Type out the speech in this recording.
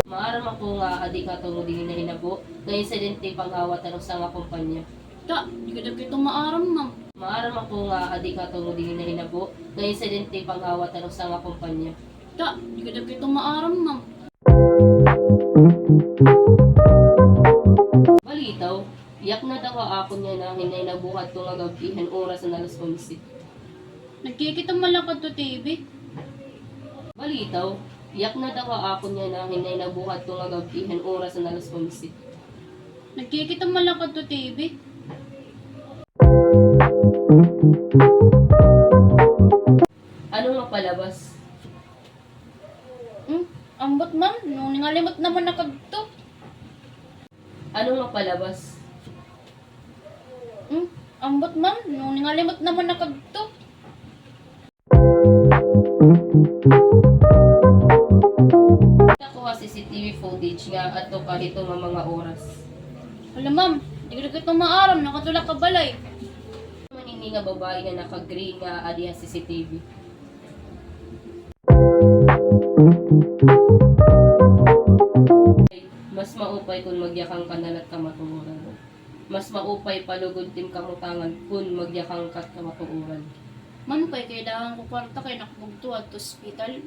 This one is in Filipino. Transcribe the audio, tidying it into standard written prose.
Maaram ako nga adik nga tungo din na hinabo, nga insidente pangawat anong sa nga kumpanya. Da, di ka dagkito maaram, ma'am. Maaram ako nga adik nga tungo din na hinabo, nga insidente pangawat anong sa nga kumpanya. Da, di ka dagkito maaram, ma'am. Balitaw, iyak na daw ako niya na hinay nabuhat ko nga gabihan oras na alas 11. Nagkikita malakad to TV. Balitaw, iyak na daw ako niya na hinay nabuhat ko nga gabihan oras na alas 11. Nagkikita malakad to TV. Ano nga palabas? Ambot, ma'am. Nung ningalimot naman na kagto. Ano nga palabas? Ambot, ma'am. Nung ningalimot naman na kagto. Nakuha CCTV footage nga ato kahit nga mga oras. Alam, ma'am. Di ka dagkito maaram. Nakatulak ka balay. Manini nga babae nga naka-green nga adi ang CCTV. Mas maupay kung magyakang kanalat ka matuuran. Mas maupay palugod tim kamutangan kung magyakang kat ka matuuran. Ma'am, kay kailangan ko kwarta kay nakabugto at hospital.